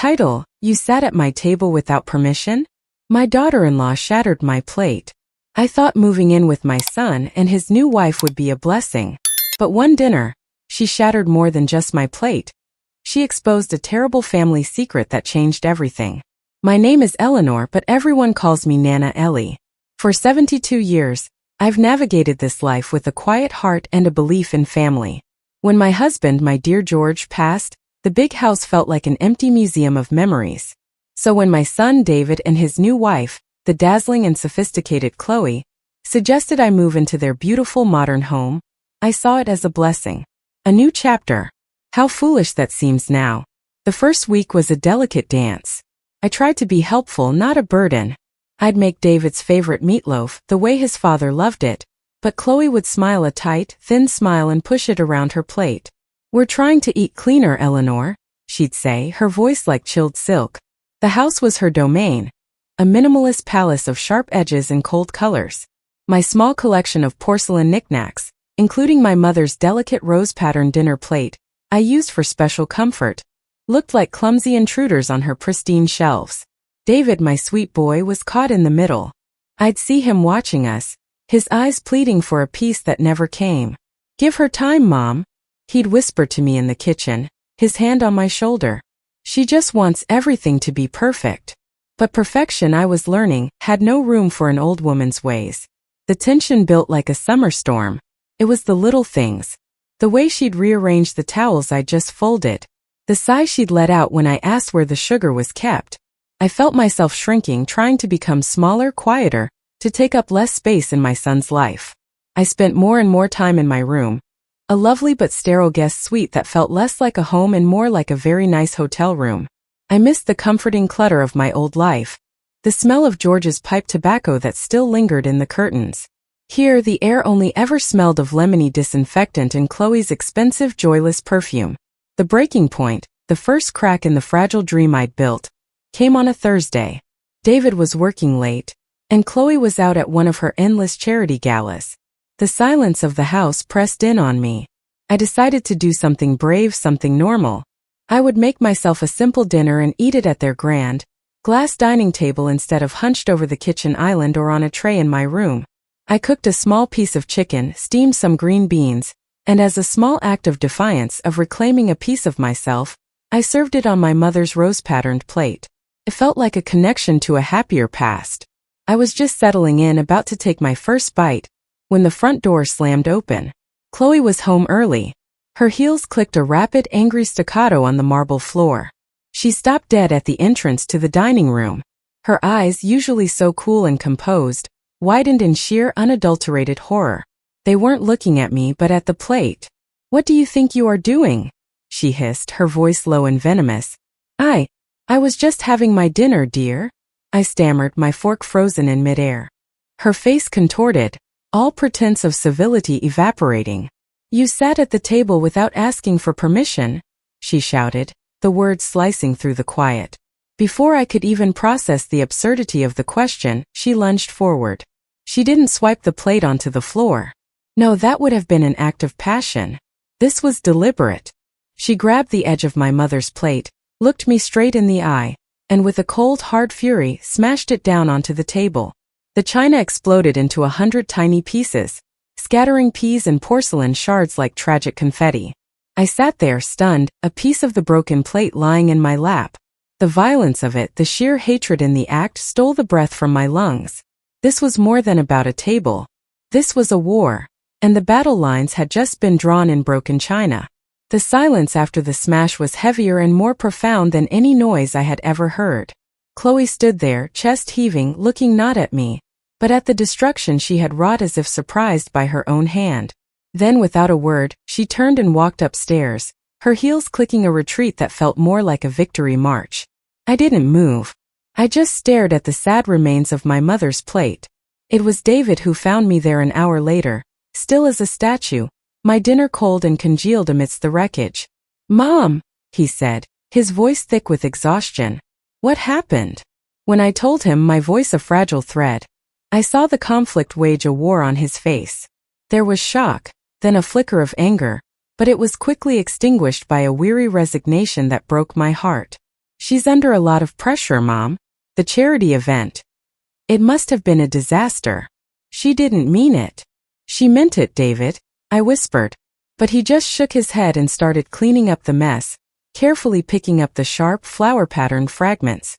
Title: You Sat at My Table Without Permission? My daughter-in-law shattered my plate. I thought moving in with my son and his new wife would be a blessing. But one dinner, she shattered more than just my plate. She exposed a terrible family secret that changed everything. My name is Eleanor, but everyone calls me Nana Ellie. For 72 years, I've navigated this life with a quiet heart and a belief in family. When my husband, my dear George, passed, the big house felt like an empty museum of memories. So when my son David and his new wife, the dazzling and sophisticated Chloe, suggested I move into their beautiful modern home, I saw it as a blessing. A new chapter. How foolish that seems now. The first week was a delicate dance. I tried to be helpful, not a burden. I'd make David's favorite meatloaf, the way his father loved it, but Chloe would smile a tight, thin smile and push it around her plate. "We're trying to eat cleaner, Eleanor," she'd say, her voice like chilled silk. The house was her domain, a minimalist palace of sharp edges and cold colors. My small collection of porcelain knickknacks, including my mother's delicate rose-patterned dinner plate, I used for special comfort, looked like clumsy intruders on her pristine shelves. David, my sweet boy, was caught in the middle. I'd see him watching us, his eyes pleading for a piece that never came. "Give her time, Mom," he'd whisper to me in the kitchen, his hand on my shoulder. "She just wants everything to be perfect." But perfection, I was learning, had no room for an old woman's ways. The tension built like a summer storm. It was the little things. The way she'd rearrange the towels I'd just folded. The sigh she'd let out when I asked where the sugar was kept. I felt myself shrinking, trying to become smaller, quieter, to take up less space in my son's life. I spent more and more time in my room, a lovely but sterile guest suite that felt less like a home and more like a very nice hotel room. I missed the comforting clutter of my old life, the smell of George's pipe tobacco that still lingered in the curtains. Here, the air only ever smelled of lemony disinfectant and Chloe's expensive, joyless perfume. The breaking point, the first crack in the fragile dream I'd built, came on a Thursday. David was working late, and Chloe was out at one of her endless charity galas. The silence of the house pressed in on me. I decided to do something brave, something normal. I would make myself a simple dinner and eat it at their grand, glass dining table instead of hunched over the kitchen island or on a tray in my room. I cooked a small piece of chicken, steamed some green beans, and as a small act of defiance of reclaiming a piece of myself, I served it on my mother's rose-patterned plate. It felt like a connection to a happier past. I was just settling in, about to take my first bite, when the front door slammed open. Chloe was home early. Her heels clicked a rapid, angry staccato on the marble floor. She stopped dead at the entrance to the dining room. Her eyes, usually so cool and composed, widened in sheer, unadulterated horror. They weren't looking at me but at the plate. "What do you think you are doing?" she hissed, her voice low and venomous. I was just having my dinner, dear," I stammered, my fork frozen in midair. Her face contorted, all pretense of civility evaporating. "You sat at the table without asking for permission," she shouted, the words slicing through the quiet. Before I could even process the absurdity of the question, she lunged forward. She didn't swipe the plate onto the floor. No, that would have been an act of passion. This was deliberate. She grabbed the edge of my mother's plate, looked me straight in the eye, and with a cold, hard fury, smashed it down onto the table. The china exploded into 100 tiny pieces, scattering peas and porcelain shards like tragic confetti. I sat there, stunned, a piece of the broken plate lying in my lap. The violence of it, the sheer hatred in the act, stole the breath from my lungs. This was more than about a table. This was a war, and the battle lines had just been drawn in broken china. The silence after the smash was heavier and more profound than any noise I had ever heard. Chloe stood there, chest heaving, looking not at me, but at the destruction she had wrought, as if surprised by her own hand. Then, without a word, she turned and walked upstairs, her heels clicking a retreat that felt more like a victory march. I didn't move. I just stared at the sad remains of my mother's plate. It was David who found me there an hour later, still as a statue, my dinner cold and congealed amidst the wreckage. "Mom," he said, his voice thick with exhaustion. "What happened?" When I told him, my voice a fragile thread, I saw the conflict wage a war on his face. There was shock, then a flicker of anger, but it was quickly extinguished by a weary resignation that broke my heart. She's under a lot of pressure, Mom. The charity event. It must have been a disaster. She didn't mean it. She meant it, David, I whispered. But he just shook his head and started cleaning up the mess, carefully picking up the sharp, flower-patterned fragments.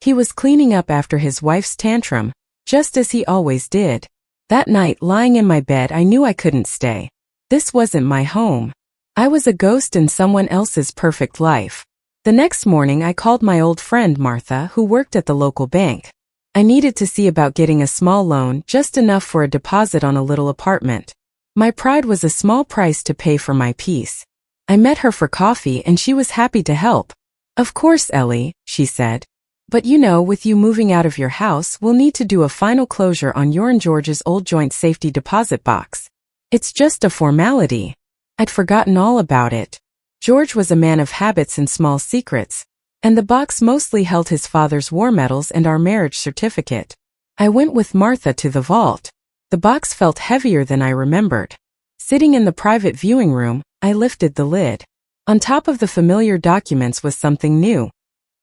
He was cleaning up after his wife's tantrum, just as he always did. That night, lying in my bed, I knew I couldn't stay. This wasn't my home. I was a ghost in someone else's perfect life. The next morning, I called my old friend Martha, who worked at the local bank. I needed to see about getting a small loan, just enough for a deposit on a little apartment. My pride was a small price to pay for my peace. I met her for coffee and she was happy to help. Of course, Ellie, she said. But you know, with you moving out of your house, we'll need to do a final closure on your and George's old joint safety deposit box. It's just a formality. I'd forgotten all about it. George was a man of habits and small secrets, and the box mostly held his father's war medals and our marriage certificate. I went with Martha to the vault. The box felt heavier than I remembered. Sitting in the private viewing room, I lifted the lid. On top of the familiar documents was something new.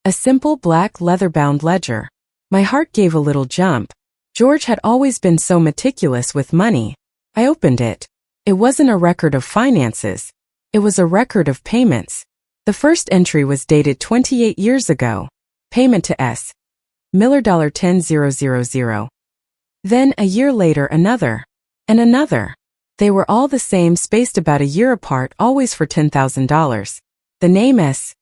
A simple black leather-bound ledger. My heart gave a little jump. George had always been so meticulous with money. I opened it. It wasn't a record of finances. It was a record of payments. The first entry was dated 28 years ago. Payment to S. Miller $10,000. Then, a year later, another. And another. They were all the same, spaced about a year apart, always for $10,000. The name S.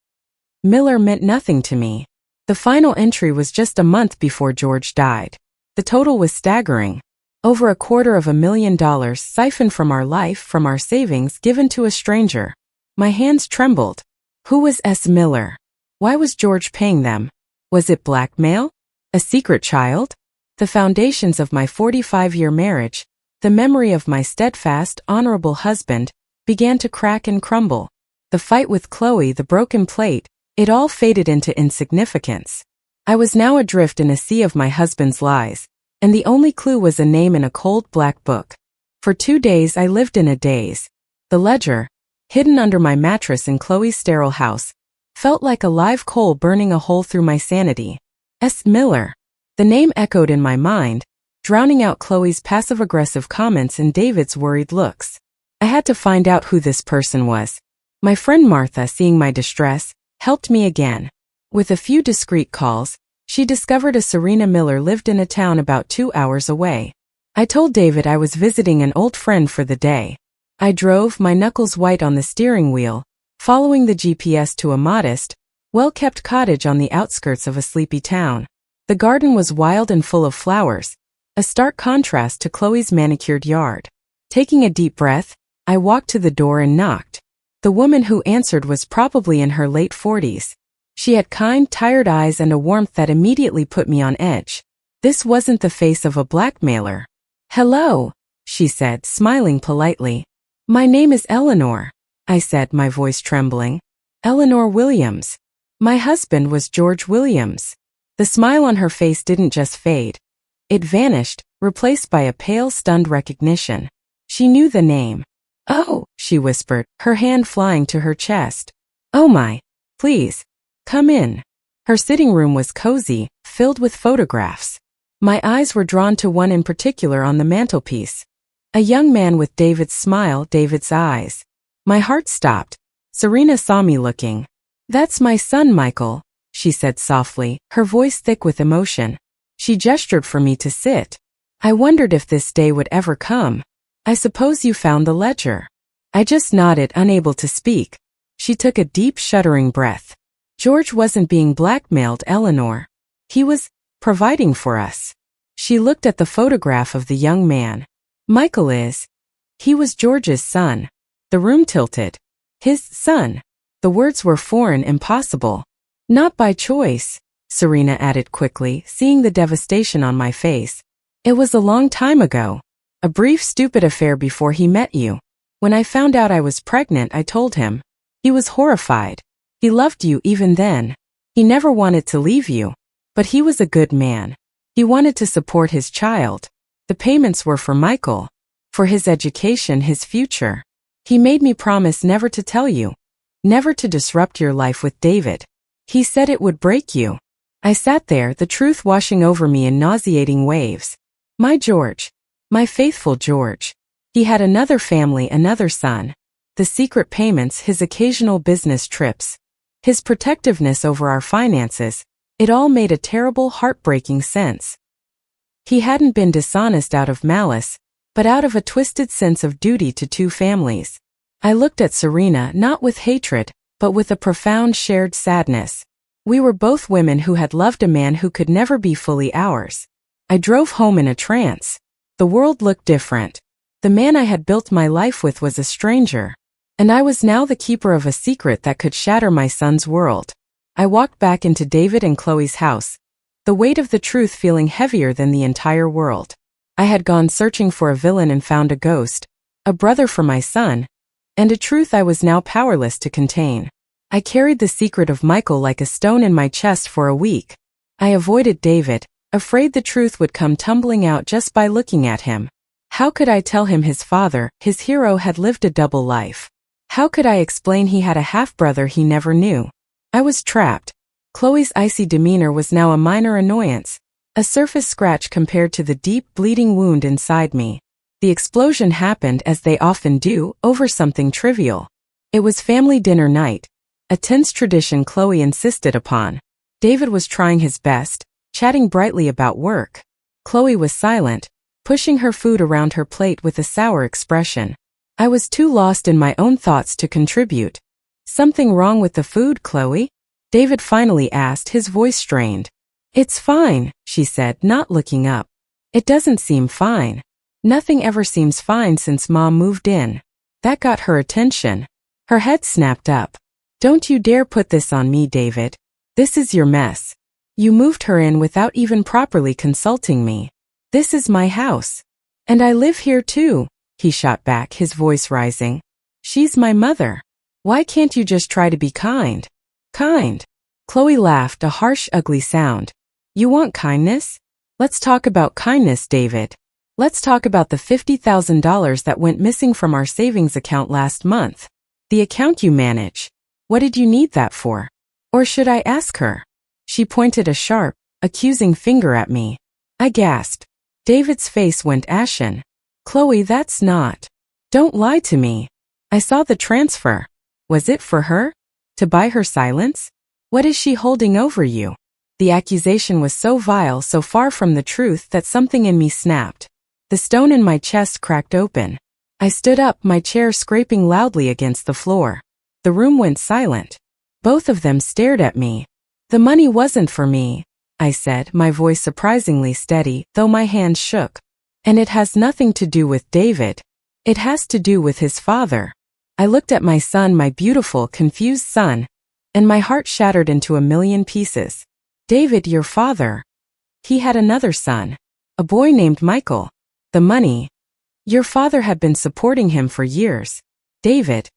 Miller meant nothing to me. The final entry was just a month before George died. The total was staggering. Over $250,000 siphoned from our life, from our savings, given to a stranger. My hands trembled. Who was S. Miller? Why was George paying them? Was it blackmail? A secret child? The foundations of my 45-year marriage, the memory of my steadfast, honorable husband, began to crack and crumble. The fight with Chloe, the broken plate, it all faded into insignificance. I was now adrift in a sea of my husband's lies, and the only clue was a name in a cold black book. For 2 days I lived in a daze. The ledger, hidden under my mattress in Chloe's sterile house, felt like a live coal burning a hole through my sanity. S. Miller. The name echoed in my mind, drowning out Chloe's passive-aggressive comments and David's worried looks. I had to find out who this person was. My friend Martha, seeing my distress, helped me again. With a few discreet calls, she discovered a Serena Miller lived in a town about 2 hours away. I told David I was visiting an old friend for the day. I drove, my knuckles white on the steering wheel, following the GPS to a modest, well-kept cottage on the outskirts of a sleepy town. The garden was wild and full of flowers, a stark contrast to Chloe's manicured yard. Taking a deep breath, I walked to the door and knocked. The woman who answered was probably in her late 40s. She had kind, tired eyes and a warmth that immediately put me on edge. This wasn't the face of a blackmailer. "Hello," she said, smiling politely. "My name is Eleanor," I said, my voice trembling. "Eleanor Williams. My husband was George Williams." The smile on her face didn't just fade. It vanished, replaced by a pale, stunned recognition. She knew the name. "Oh," she whispered, her hand flying to her chest. "Oh my. Please. Come in." Her sitting room was cozy, filled with photographs. My eyes were drawn to one in particular on the mantelpiece. A young man with David's smile, David's eyes. My heart stopped. Serena saw me looking. "That's my son, Michael," she said softly, her voice thick with emotion. She gestured for me to sit. I wondered if this day would ever come. "I suppose you found the ledger." I just nodded, unable to speak. She took a deep, shuddering breath. "George wasn't being blackmailed, Eleanor. He was providing for us." She looked at the photograph of the young man. "Michael is. He was George's son." The room tilted. His son. The words were foreign, impossible. "Not by choice," Serena added quickly, seeing the devastation on my face. "It was a long time ago. A brief, stupid affair before he met you. When I found out I was pregnant, I told him. He was horrified. He loved you even then. He never wanted to leave you. But he was a good man. He wanted to support his child. The payments were for Michael. For his education, his future. He made me promise never to tell you. Never to disrupt your life with David. He said it would break you. I sat there, the truth washing over me in nauseating waves. My George. My faithful George. He had another family, another son. The secret payments, his occasional business trips, his protectiveness over our finances, it all made a terrible, heartbreaking sense. He hadn't been dishonest out of malice, but out of a twisted sense of duty to two families. I looked at Serena not with hatred, but with a profound shared sadness. We were both women who had loved a man who could never be fully ours. I drove home in a trance. The world looked different. The man I had built my life with was a stranger. And I was now the keeper of a secret that could shatter my son's world. I walked back into David and Chloe's house, the weight of the truth feeling heavier than the entire world. I had gone searching for a villain and found a ghost, a brother for my son, and a truth I was now powerless to contain. I carried the secret of Michael like a stone in my chest for a week. I avoided David, afraid the truth would come tumbling out just by looking at him. How could I tell him his father, his hero, had lived a double life? How could I explain he had a half-brother he never knew? I was trapped. Chloe's icy demeanor was now a minor annoyance, a surface scratch compared to the deep, bleeding wound inside me. The explosion happened, as they often do, over something trivial. It was family dinner night, a tense tradition Chloe insisted upon. David was trying his best, chatting brightly about work. Chloe was silent, pushing her food around her plate with a sour expression. I was too lost in my own thoughts to contribute. Something wrong with the food, Chloe? David finally asked, his voice strained. It's fine, she said, not looking up. It doesn't seem fine. Nothing ever seems fine since Mom moved in. That got her attention. Her head snapped up. Don't you dare put this on me, David. This is your mess. You moved her in without even properly consulting me. This is my house. And I live here too, he shot back, his voice rising. She's my mother. Why can't you just try to be kind? Kind. Chloe laughed, a harsh, ugly sound. You want kindness? Let's talk about kindness, David. Let's talk about the $50,000 that went missing from our savings account last month. The account you manage. What did you need that for? Or should I ask her? She pointed a sharp, accusing finger at me. I gasped. David's face went ashen. Chloe, that's not. Don't lie to me. I saw the transfer. Was it for her? To buy her silence? What is she holding over you? The accusation was so vile, so far from the truth, that something in me snapped. The stone in my chest cracked open. I stood up, my chair scraping loudly against the floor. The room went silent. Both of them stared at me. The money wasn't for me, I said, my voice surprisingly steady, though my hands shook. And it has nothing to do with David. It has to do with his father. I looked at my son, my beautiful, confused son, and my heart shattered into a million pieces. David, your father. He had another son. A boy named Michael. The money. Your father had been supporting him for years. David.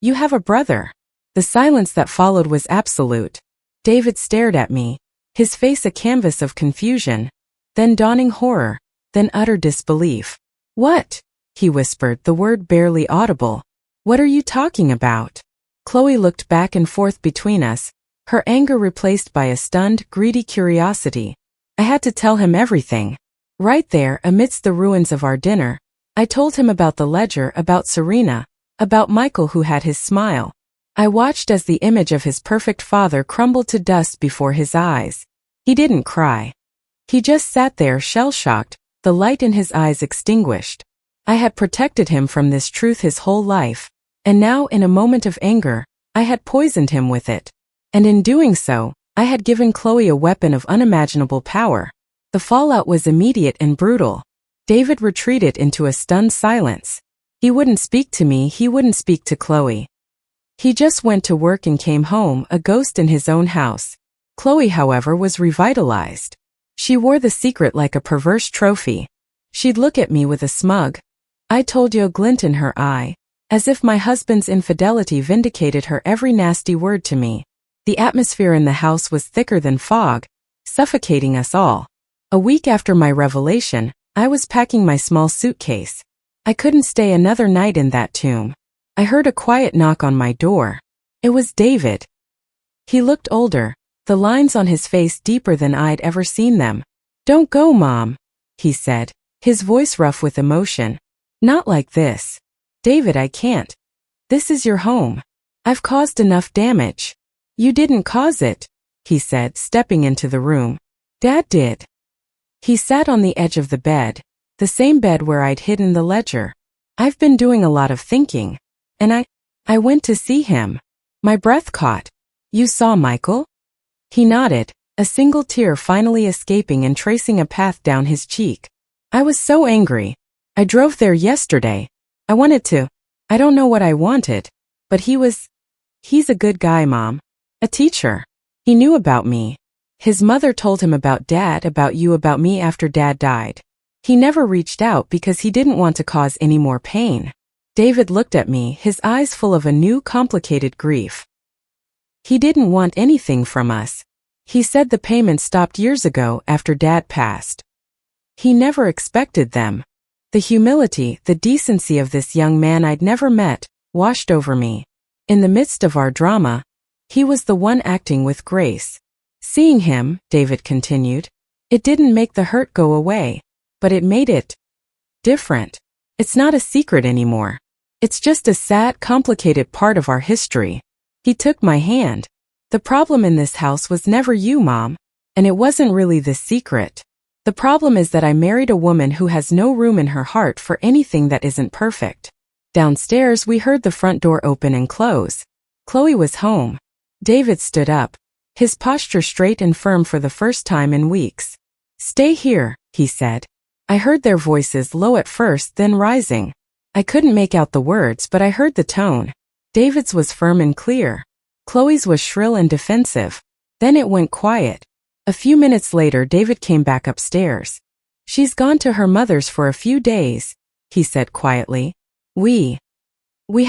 You have a brother. The silence that followed was absolute. David stared at me, his face a canvas of confusion, then dawning horror, then utter disbelief. What? He whispered, the word barely audible. What are you talking about? Chloe looked back and forth between us, her anger replaced by a stunned, greedy curiosity. I had to tell him everything. Right there, amidst the ruins of our dinner, I told him about the ledger, about Serena, about Michael who had his smile. I watched as the image of his perfect father crumbled to dust before his eyes. He didn't cry. He just sat there, shell-shocked, the light in his eyes extinguished. I had protected him from this truth his whole life, and now, in a moment of anger, I had poisoned him with it. And in doing so, I had given Chloe a weapon of unimaginable power. The fallout was immediate and brutal. David retreated into a stunned silence. He wouldn't speak to me, he wouldn't speak to Chloe. He just went to work and came home, a ghost in his own house. Chloe, however, was revitalized. She wore the secret like a perverse trophy. She'd look at me with a smug, I told you, glint in her eye, as if my husband's infidelity vindicated her every nasty word to me. The atmosphere in the house was thicker than fog, suffocating us all. A week after my revelation, I was packing my small suitcase. I couldn't stay another night in that tomb. I heard a quiet knock on my door. It was David. He looked older, the lines on his face deeper than I'd ever seen them. "Don't go, Mom," he said, his voice rough with emotion. "Not like this. David, I can't. This is your home. I've caused enough damage." "You didn't cause it," he said, stepping into the room. "Dad did." He sat on the edge of the bed, the same bed where I'd hidden the ledger. "I've been doing a lot of thinking. And I went to see him." My breath caught. "You saw Michael?" He nodded, a single tear finally escaping and tracing a path down his cheek. "I was so angry. I drove there yesterday. I don't know what I wanted. But he's a good guy, Mom. A teacher. He knew about me. His mother told him about Dad, about you, about me after Dad died. He never reached out because he didn't want to cause any more pain." David looked at me, his eyes full of a new, complicated grief. "He didn't want anything from us. He said the payments stopped years ago after Dad passed. He never expected them." The humility, the decency of this young man I'd never met, washed over me. In the midst of our drama, he was the one acting with grace. "Seeing him," David continued, "it didn't make the hurt go away, but it made it different. It's not a secret anymore. It's just a sad, complicated part of our history." He took my hand. "The problem in this house was never you, Mom. And it wasn't really the secret. The problem is that I married a woman who has no room in her heart for anything that isn't perfect." Downstairs, we heard the front door open and close. Chloe was home. David stood up, his posture straight and firm for the first time in weeks. "Stay here," he said. I heard their voices, low at first, then rising. I couldn't make out the words, but I heard the tone. David's was firm and clear. Chloe's was shrill and defensive. Then it went quiet. A few minutes later, David came back upstairs. "She's gone to her mother's for a few days," he said quietly. We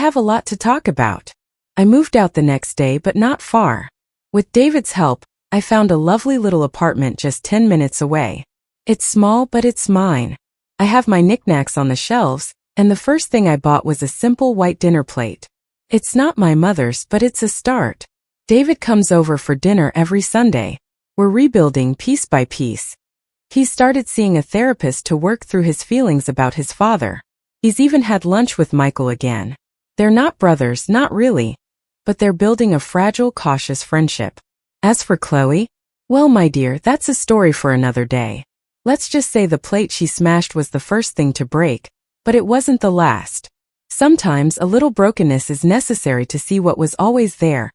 have a lot to talk about." I moved out the next day, but not far. With David's help, I found a lovely little apartment just 10 minutes away. It's small, but it's mine. I have my knickknacks on the shelves, and the first thing I bought was a simple white dinner plate. It's not my mother's, but it's a start. David comes over for dinner every Sunday. We're rebuilding piece by piece. He started seeing a therapist to work through his feelings about his father. He's even had lunch with Michael again. They're not brothers, not really, but they're building a fragile, cautious friendship. As for Chloe, well, my dear, that's a story for another day. Let's just say the plate she smashed was the first thing to break, but it wasn't the last. Sometimes a little brokenness is necessary to see what was always there,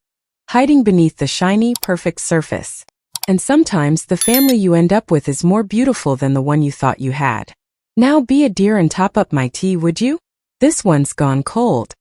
hiding beneath the shiny, perfect surface. And sometimes the family you end up with is more beautiful than the one you thought you had. Now be a dear and top up my tea, would you? This one's gone cold.